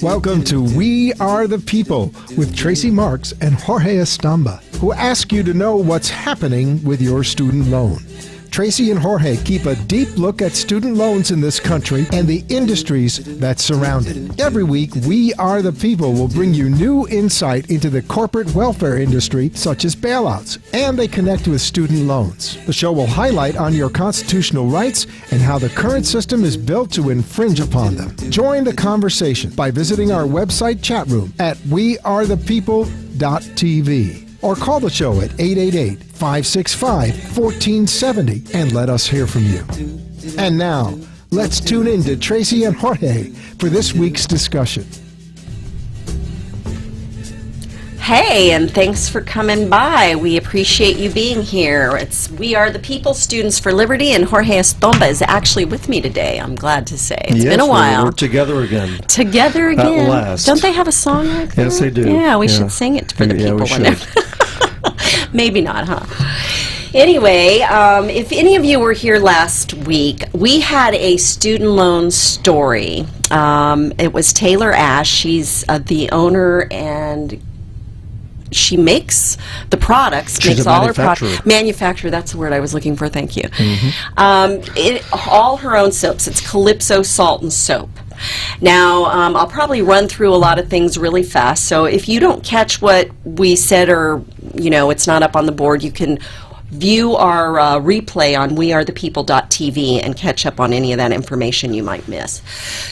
Welcome to We Are the People with Tracy Marks and Jorge Estamba, who ask you to know what's happening with your student loan. Tracy and Jorge keep a deep look at student loans in this country and the industries that surround it. Every week, We Are the People will bring you new insight into the corporate welfare industry, such as bailouts, and they connect with student loans. The show will highlight on your constitutional rights and how the current system is built to infringe upon them. Join the conversation by visiting our website chat room at wearethepeople.tv. Or call the show at 888-565-1470 and let us hear from you. And now, let's tune in to Tracy and Jorge for this week's discussion. Hey, and thanks for coming by. We appreciate you being here. We are the People, Students for Liberty, and Jorge Estomba is actually with me today, I'm glad to say. It's been a while. We're together again. Together again. At last. Don't they have a song like that? Yes, they do. Yeah, we should sing it for the people. We should. Maybe not, huh? Anyway, if any of you were here last week, we had a student loan story. It was Taylor Ash. She's the owner, and she makes the products, She's makes a all manufacturer. her products. Manufacturer, that's the word I was looking for, thank you. Mm-hmm. All her own soaps. It's Calypso Salt and Soap. Now, I'll probably run through a lot of things really fast, so if you don't catch what we said or, it's not up on the board, you can view our replay on wearethepeople.tv and catch up on any of that information you might miss.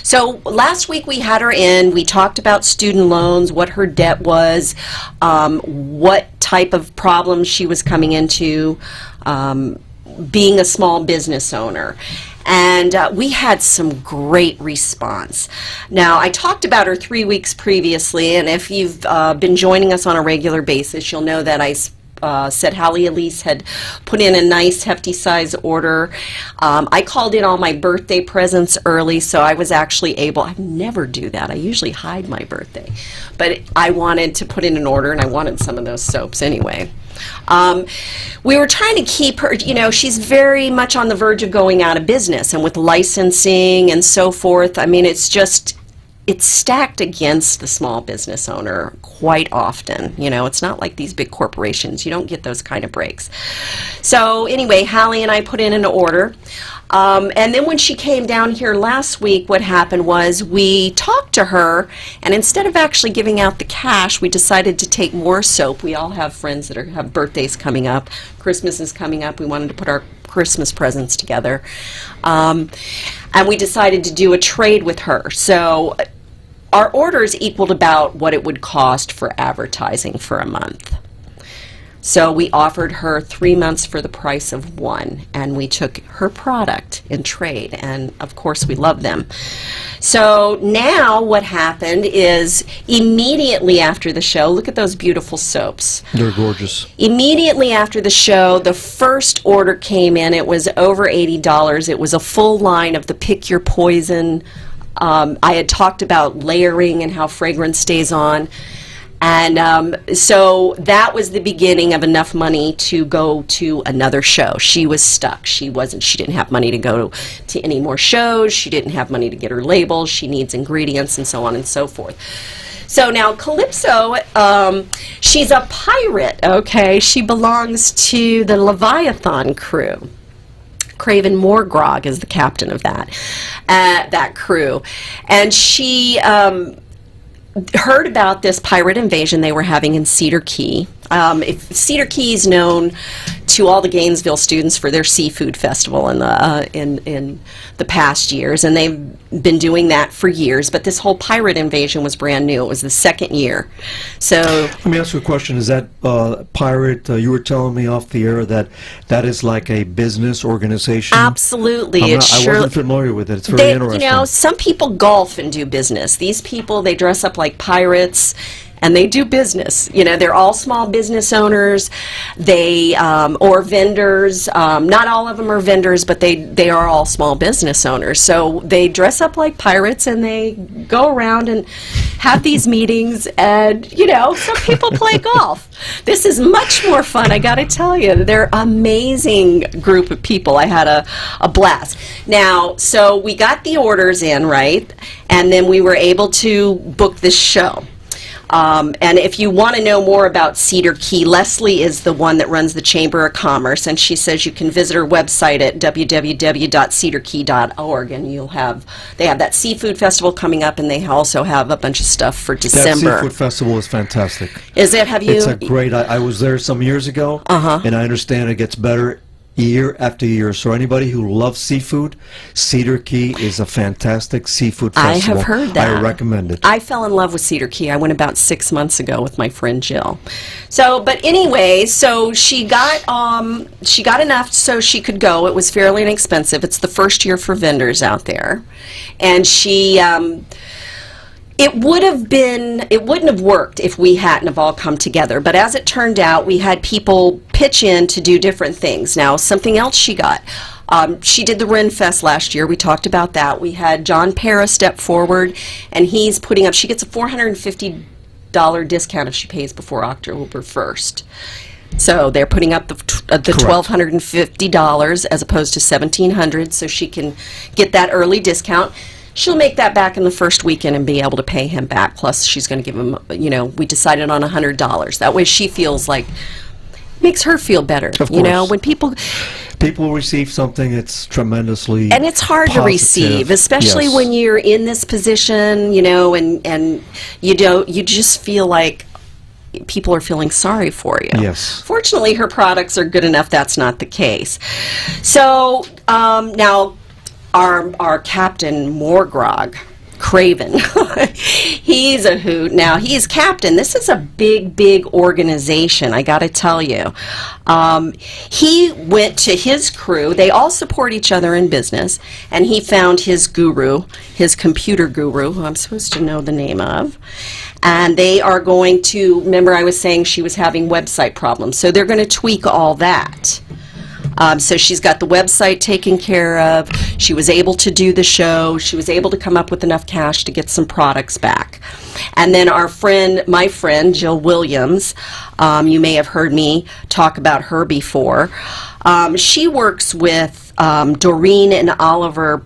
So last week we had her in. We talked about student loans, what her debt was, what type of problems she was coming into, being a small business owner. And we had some great response. Now, I talked about her 3 weeks previously, and if you've been joining us on a regular basis, you'll know that I said Hallie Elise had put in a nice hefty size order. I called in all my birthday presents early, so I was actually able, I never do that, I usually hide my birthday, but I wanted to put in an order and I wanted some of those soaps anyway. We were trying to keep her, she's very much on the verge of going out of business, and with licensing and so forth, I mean, it's stacked against the small business owner quite often. It's not like these big corporations. You don't get those kind of breaks. So anyway, Hallie and I put in an order. And then when she came down here last week, what happened was we talked to her, and instead of actually giving out the cash, we decided to take more soap. We all have friends that have birthdays coming up. Christmas is coming up. We wanted to put our Christmas presents together. And we decided to do a trade with her. So our orders equaled about what it would cost for advertising for a month. So we offered her 3 months for the price of one, and we took her product in trade, and of course we love them. So now what happened is immediately after the show, look at those beautiful soaps. They're gorgeous. Immediately after the show, the first order came in. It was over $80. It was a full line of the Pick Your Poison. I had talked about layering and how fragrance stays on. And so that was the beginning of enough money to go to another show. She was stuck. She didn't have money to go to any more shows. She didn't have money to get her labels. She needs ingredients and so on and so forth. So now Calypso, she's a pirate, okay? She belongs to the Leviathan crew. Craven Morgrog is the captain of that crew. And she heard about this pirate invasion they were having in Cedar Key. Cedar Key is known to all the Gainesville students for their seafood festival in the past years, and they've been doing that for years. But this whole pirate invasion was brand new. It was the second year. So let me ask you a question. Is that pirate? You were telling me off the air that is like a business organization. Absolutely, I wasn't familiar with it. It's very interesting. Some people golf and do business. These people, they dress up like pirates, and they do business. You know, they're all small business owners, they or vendors. Not all of them are vendors, but they are all small business owners. So they dress up like pirates and they go around and have these meetings, and you know, some people play golf. This is much more fun, I got to tell you. They're amazing group of people. I had a blast. Now, so we got the orders in, right? And then we were able to book this show. And if you want to know more about Cedar Key, Leslie is the one that runs the Chamber of Commerce, and she says you can visit her website at www.cedarkey.org, and they have that seafood festival coming up, and they also have a bunch of stuff for December. That seafood festival is fantastic. Is it? Have you? It's a great. I was there some years ago, and I understand it gets better year after year. So anybody who loves seafood, Cedar Key is a fantastic seafood festival. I have heard that. I recommend it. I fell in love with Cedar Key. I went about 6 months ago with my friend Jill. So, but anyway, so she got enough so she could go. It was fairly inexpensive. It's the first year for vendors out there, and she. It wouldn't have worked if we hadn't have all come together. But as it turned out, we had people pitch in to do different things. Now, something else she got. She did the Ren Fest last year. We talked about that. We had John Para step forward, and he's putting up, she gets a $450 discount if she pays before October 1st. So they're putting up the $1,250 as opposed to $1,700, so she can get that early discount. She'll make that back in the first weekend and be able to pay him back. Plus, she's going to give him, you know, we decided on $100. That way she feels like, makes her feel better. Of you know, course. when people receive something, it's tremendously and it's hard positive. to receive, especially Yes. when you're in this position, you know, and you just feel like people are feeling sorry for you. Yes. Fortunately, her products are good enough that's not the case. So, now, our Captain Morgrog, Craven, he's a hoot. Now, he's captain. This is a big, big organization, I got to tell you. He went to his crew. They all support each other in business, and he found his guru, his computer guru, who I'm supposed to know the name of. And they are going to, remember I was saying she was having website problems, so they're going to tweak all that. So she's got the website taken care of. She was able to do the show. She was able to come up with enough cash to get some products back. And then my friend, Jill Williams, you may have heard me talk about her before. She works with Doreen and Oliver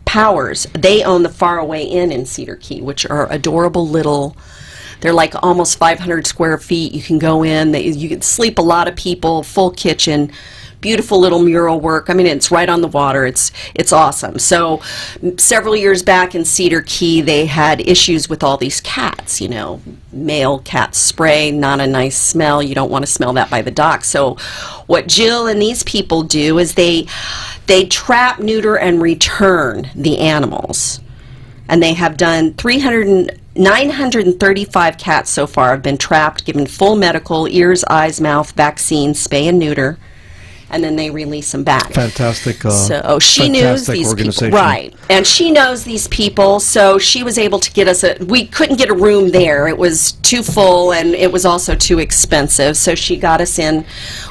Powers. They own the Faraway Inn in Cedar Key, which are adorable little. They're like almost 500 square feet. You can go in. You can sleep a lot of people, full kitchen. Beautiful little mural work. I mean, it's right on the water. It's awesome. So several years back in Cedar Key, they had issues with all these cats, you know, male cat spray, not a nice smell. You don't want to smell that by the dock. So what Jill and these people do is they trap, neuter, and return the animals. And they have done 935 cats so far have been trapped, given full medical, ears, eyes, mouth, vaccine, spay and neuter. And then they release them back. Fantastic. So she knows these people, right? And she knows these people, so she was able to get us we couldn't get a room there. It was too full, and it was also too expensive. So she got us in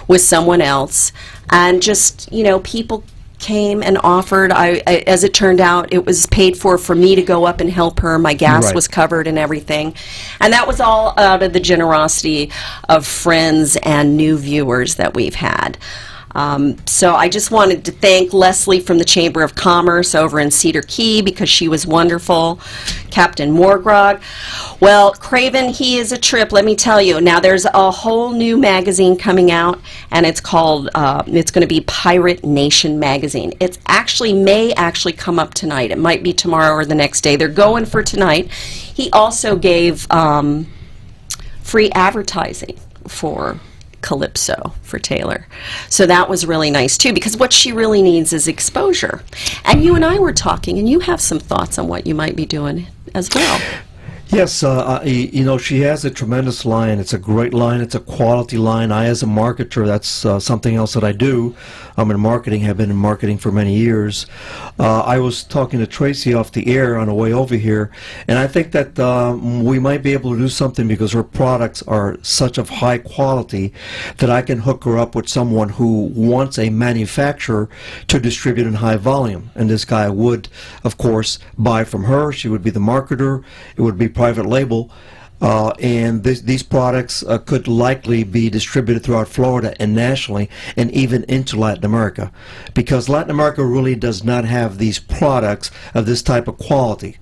with someone else, and just, you know, people came and offered. As it turned out, it was paid for me to go up and help her. My gas was covered and everything, and that was all out of the generosity of friends and new viewers that we've had. So I just wanted to thank Leslie from the Chamber of Commerce over in Cedar Key, because she was wonderful. Captain Morgrog. Well, Craven, he is a trip, let me tell you. Now, there's a whole new magazine coming out, and it's called, it's going to be Pirate Nation Magazine. May actually come up tonight. It might be tomorrow or the next day. They're going for tonight. He also gave free advertising for Calypso for Taylor. So that was really nice too, because what she really needs is exposure. And you and I were talking, and you have some thoughts on what you might be doing as well. Yes, you know, she has a tremendous line. It's a great line. It's a quality line. I, as a marketer, that's something else that I do. I'm in marketing, have been in marketing for many years. I was talking to Tracy off the air on the way over here, and I think that we might be able to do something because her products are such of high quality that I can hook her up with someone who wants a manufacturer to distribute in high volume. And this guy would, of course, buy from her. She would be the marketer. It would be private label, and these products could likely be distributed throughout Florida and nationally and even into Latin America, because Latin America really does not have these products of this type of quality.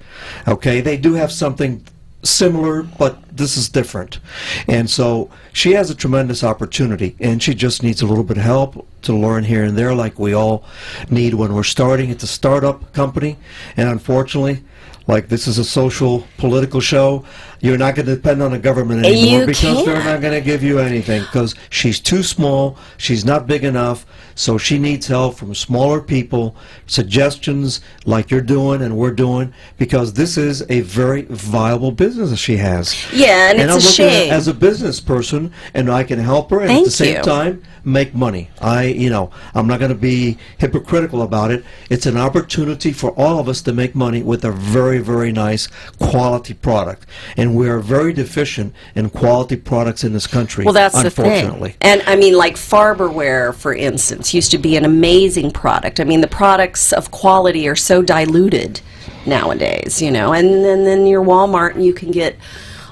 Okay, they do have something similar, but this is different. And so she has a tremendous opportunity, and she just needs a little bit of help to learn here and there, like we all need when we're starting. It's a startup company, and unfortunately, like this is a social, political show, you're not going to depend on the government anymore because they're not going to give you anything because she's too small, she's not big enough, so she needs help from smaller people, suggestions like you're doing and we're doing, because this is a very viable business that she has. Yeah, and it's I'm a looking at shame. it as a business person, and I can help her and at the same time make money. I'm not going to be hypocritical about it. It's an opportunity for all of us to make money with a very, very nice quality product. And we are very deficient in quality products in this country, Well, that's the unfortunately. thing. And I mean, like Farberware, for instance, used to be an amazing product. I mean, the products of quality are so diluted nowadays, you know. And then your Walmart, and you can get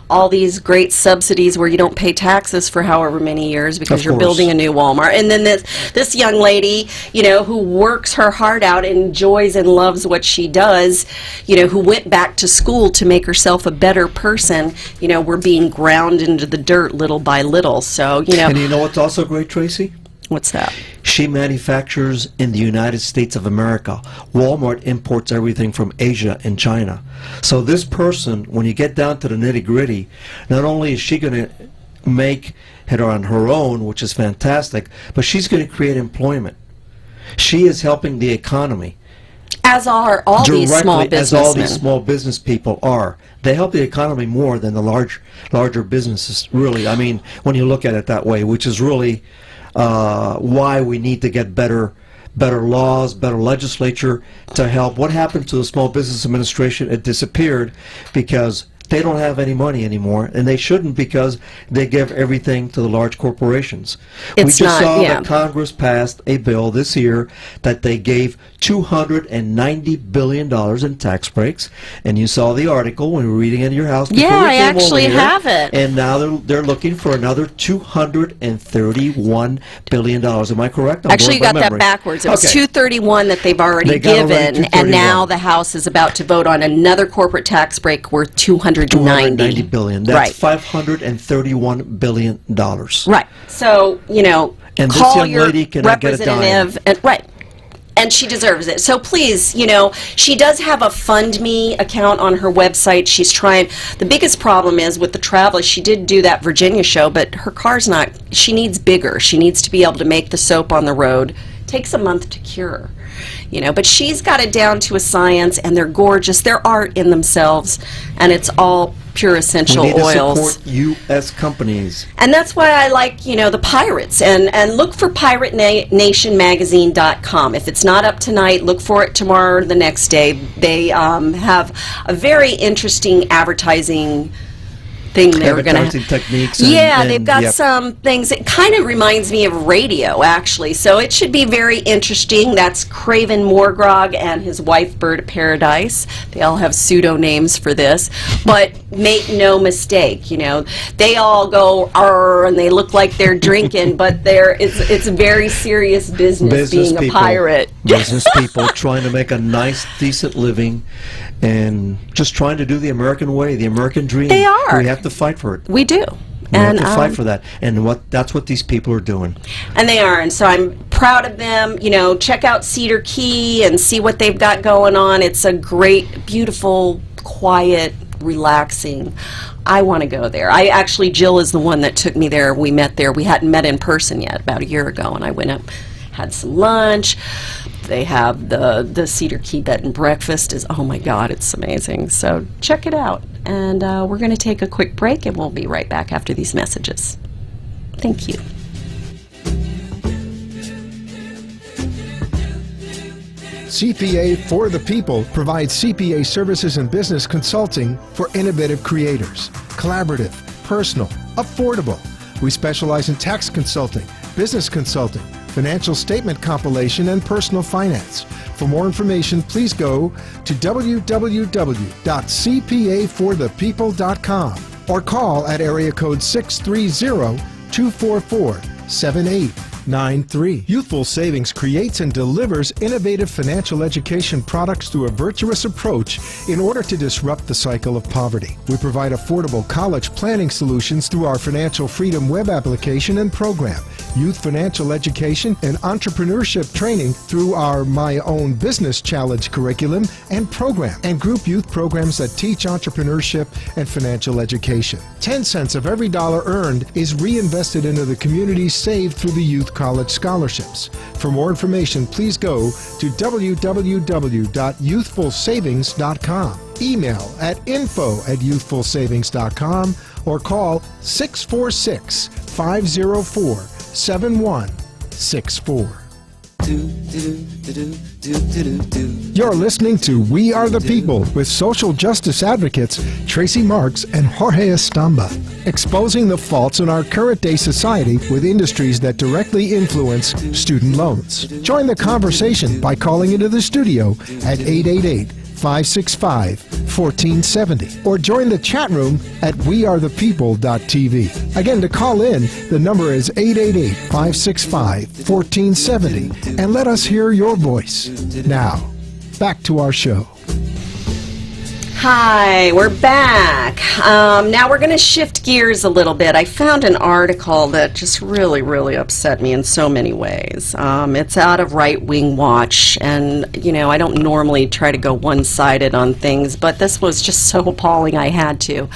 all these great subsidies where you don't pay taxes for however many years because you're building a new Walmart. And then this young lady, you know, who works her heart out, enjoys and loves what she does, you know, who went back to school to make herself a better person, you know, we're being ground into the dirt little by little. So, you know. And you know what's also great, Tracy? What's that? She manufactures in the United States of America. Walmart imports everything from Asia and China. So this person, when you get down to the nitty-gritty, not only is she going to make it on her own, which is fantastic, but she's going to create employment. She is helping the economy. As are all these small businessmen. As all these small business people are. They help the economy more than the larger businesses, really. I mean, when you look at it that way, which is really why we need to get better laws, better legislature to help. What happened to the Small Business Administration? It disappeared because they don't have any money anymore, and they shouldn't, because they give everything to the large corporations. We just saw that Congress passed a bill this year that they gave $290 billion in tax breaks, and you saw the article when we were reading it in your house. Yeah, I actually have it. And now they're looking for another $231 billion. Am I correct? Actually, you got that backwards. It was 231 that they've already given, and now the House is about to vote on another corporate tax break worth $290 billion. That's $531 billion. Right. So, you know, and call this young your lady cannot get a dime. representative. And she deserves it. So please, you know, she does have a Fund Me account on her website. She's trying. The biggest problem is with the travel. She did do that Virginia show, but her car's not. She needs bigger. She needs to be able to make the soap on the road. It takes a month to cure. You know, but she's got it down to a science, and they're gorgeous. They're art in themselves, and it's all pure essential oils. We need to support U.S. companies. And that's why I like, you know, the pirates. And look for PirateNationMagazine.com. If it's not up tonight, look for it tomorrow or the next day. They have a very interesting advertising thing they were going to techniques. They've got some things. It kind of reminds me of radio, actually. So it should be very interesting. That's Craven Morgrog and his wife, Bird of Paradise. They all have pseudo names for this. But make no mistake, you know, they all go "arr" and they look like they're drinking, but it's a very serious business being a pirate. Business people trying to make a nice, decent living, and just trying to do the American way, the American dream. They are. We have to fight for it. We do. We have to fight for that, and that's what these people are doing. And they are, and so I'm proud of them. You know, check out Cedar Key and see what they've got going on. It's a great, beautiful, quiet, relaxing. I want to go there. Jill is the one that took me there. We met there. We hadn't met in person yet, about a year ago, and I went up, had some lunch. They have the Cedar Key Bed and Breakfast is, oh my God, it's amazing. So check it out. And we're going to take a quick break, and we'll be right back after these messages. Thank you. CPA for the People provides CPA services and business consulting for innovative creators. Collaborative, personal, affordable. We specialize in tax consulting, business consulting, financial statement compilation, and personal finance. For more information, please go to www.cpaforthepeople.com or call at area code 630-244-7893. Youthful Savings creates and delivers innovative financial education products through a virtuous approach in order to disrupt the cycle of poverty. We provide affordable college planning solutions through our Financial Freedom web application and program, youth financial education and entrepreneurship training through our My Own Business Challenge curriculum and program, and group youth programs that teach entrepreneurship and financial education. 10 cents of every dollar earned is reinvested into the community saved through the Youth College Scholarships. For more information, please go to www.youthfulsavings.com. Email at info@youthfulsavings.com or call 646-504-7164. You're listening to We Are the People with social justice advocates Tracy Marks and Jorge Estamba, exposing the faults in our current day society with industries that directly influence student loans. Join the conversation by calling into the studio at 888-565-1470 or join the chat room at wearethepeople.tv. Again, to call in, the number is 888-565-1470 and let us hear your voice. Now, back to our show. Hi, we're back. Now we're going to shift gears a little bit. I found an article that just really, really upset me in so many ways. It's out of Right Wing Watch, and, you know, I don't normally try to go one-sided on things, but this was just so appalling I had to.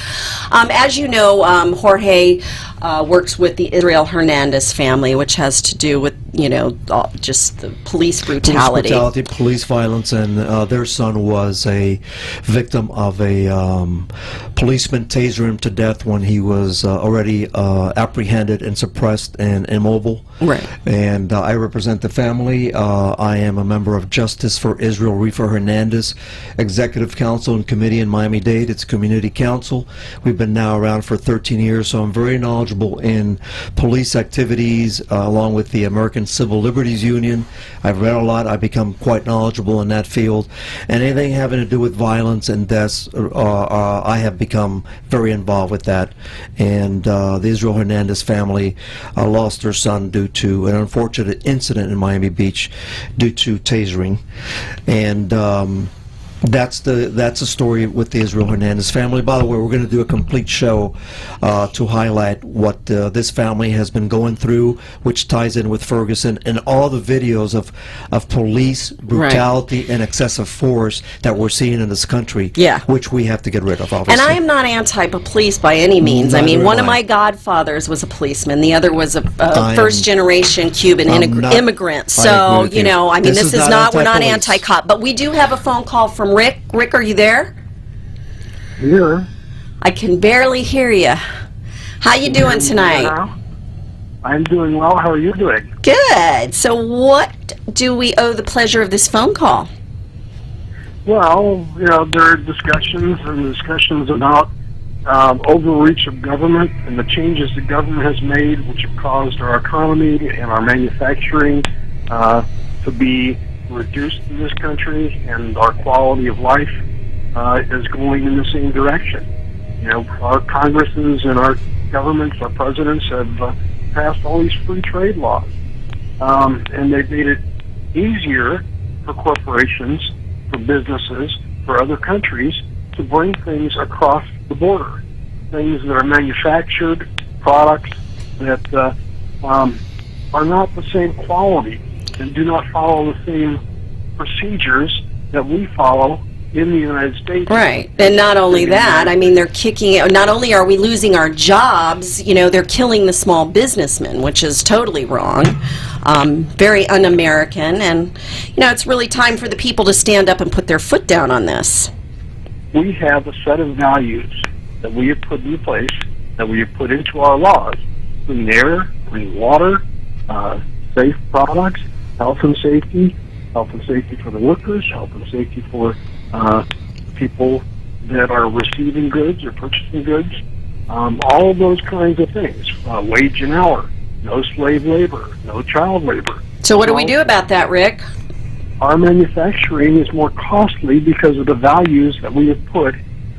As you know, Jorge works with the Israel Hernandez family, which has to do with, you know, just the police brutality. Police violence, and their son was a victim of a policeman taser him to death when he was already apprehended and suppressed and immobile. Right. And I represent the family. I am a member of Justice for Israel Rifa Hernandez Executive Council and Committee in Miami-Dade. It's Community Council. We've been now around for 13 years, so I'm very knowledgeable in police activities along with the American Civil Liberties Union. I've read a lot. I've become quite knowledgeable in that field. And anything having to do with violence and deaths, I have become very involved with that. And the Israel Hernandez family lost their son due to an unfortunate incident in Miami Beach due to tasering. And that's the story with the Israel Hernandez family. By the way, we're going to do a complete show to highlight what this family has been going through, which ties in with Ferguson and all the videos of police brutality and excessive force that we're seeing in this country, which we have to get rid of, obviously. And I am not anti-police by any means. I mean, one of my godfathers was a policeman. The other was a first-generation Cuban immigrant. So, you know, I mean, this is not, we're not anti-cop. But we do have a phone call from Rick. Rick, are you there? Yeah. I can barely hear you. How you doing tonight? I'm doing well. How are you doing? Good. So what do we owe the pleasure of this phone call? Well, you know, there are discussions about overreach of government and the changes the government has made, which have caused our economy and our manufacturing to be reduced in this country, and our quality of life is going in the same direction. You know, our Congresses and our governments, our presidents have passed all these free trade laws, and they've made it easier for corporations, for businesses, for other countries to bring things across the border, things that are manufactured, products that are not the same quality and do not follow the same procedures that we follow in the United States. Right. And not only that, I mean, they're kicking, not only are we losing our jobs, you know, they're killing the small businessmen, which is totally wrong, very un-American, and, you know, it's really time for the people to stand up and put their foot down on this. We have a set of values that we have put in place, that we have put into our laws: clean air, clean water, safe products, health and safety for the workers, health and safety for people that are receiving goods or purchasing goods, all of those kinds of things. Wage and hour, no slave labor, no child labor. So what do we do about that, Rick? Our manufacturing is more costly because of the values that we have put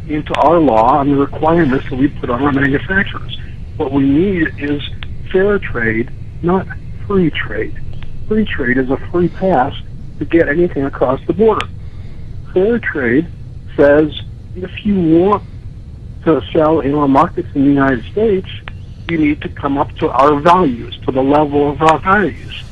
into our law and the requirements that we put on our manufacturers. What we need is fair trade, not free trade. Free trade is a free pass to get anything across the border. Fair trade says if you want to sell in our markets in the United States, you need to come up to our values, to the level of our values.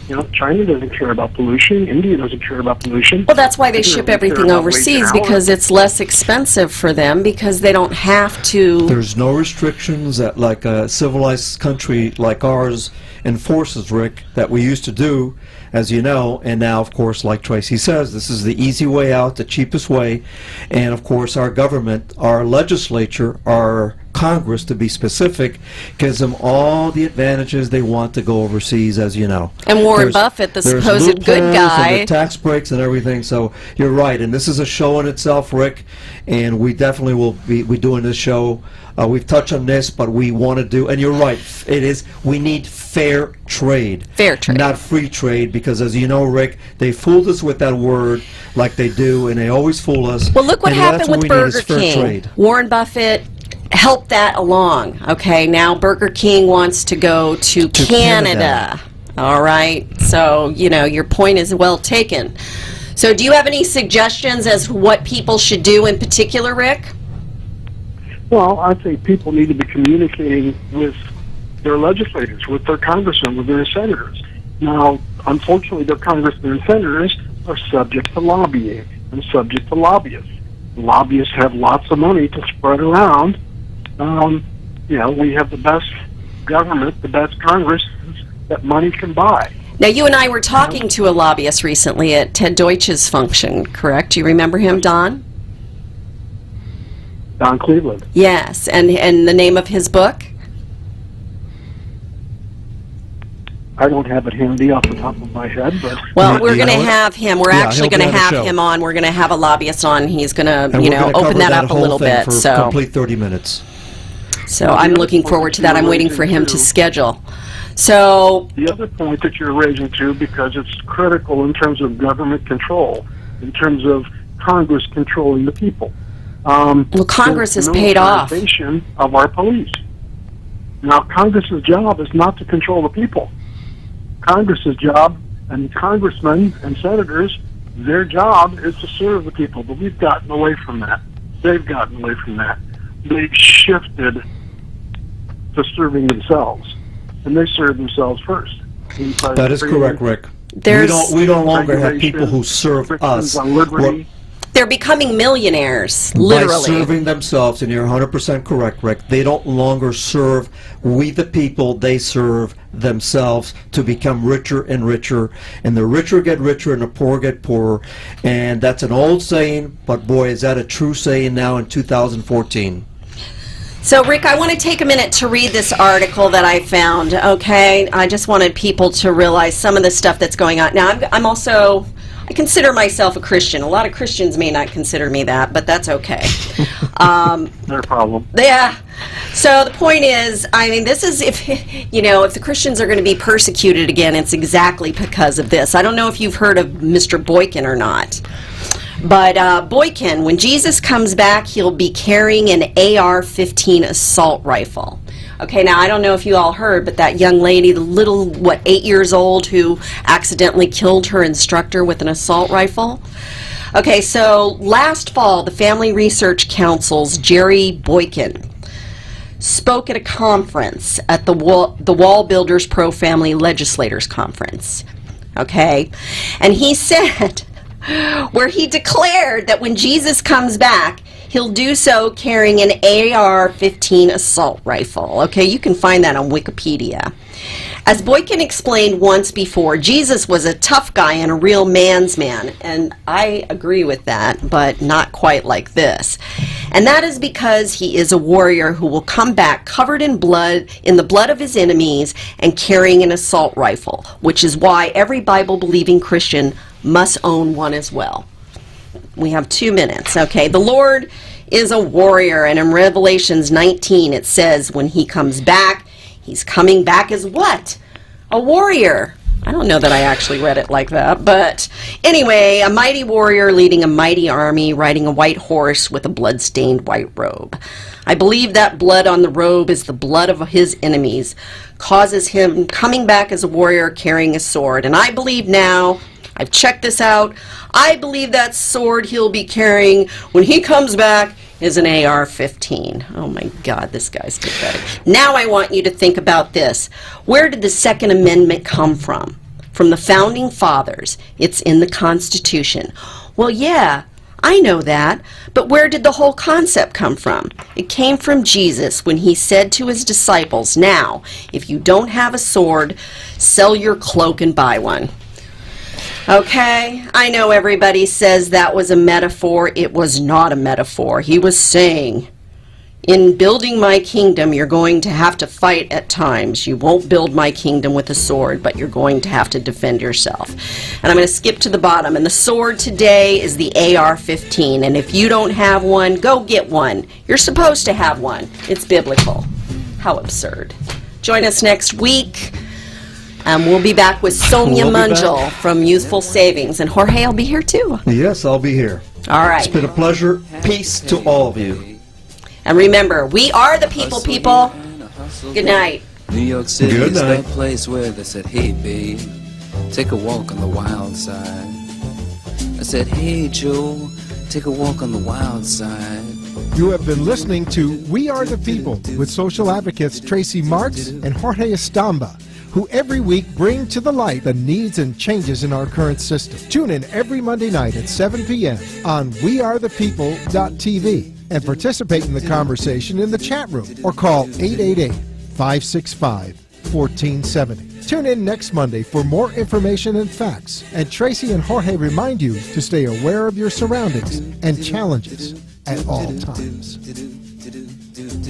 You know, China doesn't care about pollution. India doesn't care about pollution. Well, that's why they ship everything overseas, because it's less expensive for them, because they don't have to. There's no restrictions that, like a civilized country like ours enforces, Rick, that we used to do, as you know. And now, of course, like Tracy says, this is the easy way out, the cheapest way. And, of course, our government, our legislature, our Congress, to be specific, gives them all the advantages they want to go overseas, as you know. And Warren Buffett, the supposed good guy. And the tax breaks and everything, so you're right. And this is a show in itself, Rick, and we definitely will be doing this show. We've touched on this, but we want to do, and you're right, it is, we need fair trade. Fair trade. Not free trade, because as you know, Rick, they fooled us with that word like they do, and they always fool us. Well, look what happened with Burger King. Trade. Warren Buffett help that along. Okay, now Burger King wants to go to Canada. All right, so, you know, your point is well taken. So do you have any suggestions as to what people should do in particular, Rick? Well, I think people need to be communicating with their legislators, with their congressmen, with their senators. Now, unfortunately, their congressmen and senators are subject to lobbying and subject to lobbyists. Lobbyists have lots of money to spread around. You know, we have the best government, the best Congress that money can buy. Now, you and I were talking to a lobbyist recently at Ted Deutsch's function, correct? Do you remember him, Don? Don Cleveland. Yes, and the name of his book? I don't have it handy off the top of my head, but... Well, we're going to have him. We're actually going to have him on. We're going to have a lobbyist on. He's going to, you know, open that up a little bit. For so complete 30 minutes. So I'm looking forward to that. I'm waiting for him to schedule. So the other point that you're raising, too, because it's critical in terms of government control, in terms of Congress controlling the people. Well, Congress is paid off. Of our police. Now, Congress's job is not to control the people. Congress's job, and congressmen and senators, their job is to serve the people. But we've gotten away from that. They've gotten away from that. They've shifted to serving themselves, and they serve themselves first. That is correct, Rick. We no longer have people who serve us. They're becoming millionaires, literally. By serving themselves, and you're 100% correct, Rick. They don't longer serve we the people, they serve themselves to become richer and richer. And the richer get richer and the poor get poorer. And that's an old saying, but boy, is that a true saying now in 2014. So, Rick, I want to take a minute to read this article that I found, okay? I just wanted people to realize some of the stuff that's going on. Now, I consider myself a Christian. A lot of Christians may not consider me that, but that's okay. No problem. Yeah. So the point is, I mean, this is, if the Christians are going to be persecuted again, it's exactly because of this. I don't know if you've heard of Mr. Boykin or not. But Boykin, when Jesus comes back, he'll be carrying an AR-15 assault rifle. Okay, now I don't know if you all heard, but that young lady, the little, 8 years old, who accidentally killed her instructor with an assault rifle? Okay, so last fall, the Family Research Council's Jerry Boykin spoke at a conference at the Wall Builders Pro-Family Legislators Conference. Okay, and he said where he declared that when Jesus comes back, he'll do so carrying an AR-15 assault rifle. Okay, you can find that on Wikipedia. As Boykin explained once before, Jesus was a tough guy and a real man's man, and I agree with that, but not quite like this. And that is because he is a warrior who will come back covered in blood, in the blood of his enemies, and carrying an assault rifle, which is why every Bible-believing Christian must own one as well. We have 2 minutes, okay? The Lord is a warrior, and in Revelations 19 it says when he comes back, he's coming back as what? A warrior. I don't know that I actually read it like that, but anyway, a mighty warrior leading a mighty army, riding a white horse with a blood-stained white robe. I believe that blood on the robe is the blood of his enemies, causes him coming back as a warrior carrying a sword. And I believe now, I've checked this out, I believe that sword he'll be carrying when he comes back is an AR-15. Oh my God, this guy's pathetic. Now I want you to think about this. Where did the Second Amendment come from? From the Founding Fathers. It's in the Constitution. Well, yeah, I know that, but where did the whole concept come from? It came from Jesus when he said to his disciples, "Now, if you don't have a sword, sell your cloak and buy one." Okay, I know everybody says that was a metaphor. It was not a metaphor. He was saying, in building my kingdom, you're going to have to fight at times. You won't build my kingdom with a sword, but you're going to have to defend yourself. And I'm going to skip to the bottom. And the sword today is the AR-15. And if you don't have one, go get one. You're supposed to have one. It's biblical. How absurd. Join us next week. We'll be back with Sonia Munjal from Youthful Savings, and Jorge will be here too. Yes, I'll be here. All right. It's been a pleasure. Peace to all of you. And remember, we are the people. Good night. New York City Good is night. that place where they said, "Hey babe, take a walk on the wild side." I said, "Hey Joe, take a walk on the wild side." You have been listening to We Are the People with social advocates Tracy Marks and Jorge Estamba, who every week bring to the light the needs and changes in our current system. Tune in every Monday night at 7 p.m. on wearethepeople.tv and participate in the conversation in the chat room or call 888-565-1470. Tune in next Monday for more information and facts. And Tracy and Jorge remind you to stay aware of your surroundings and challenges at all times.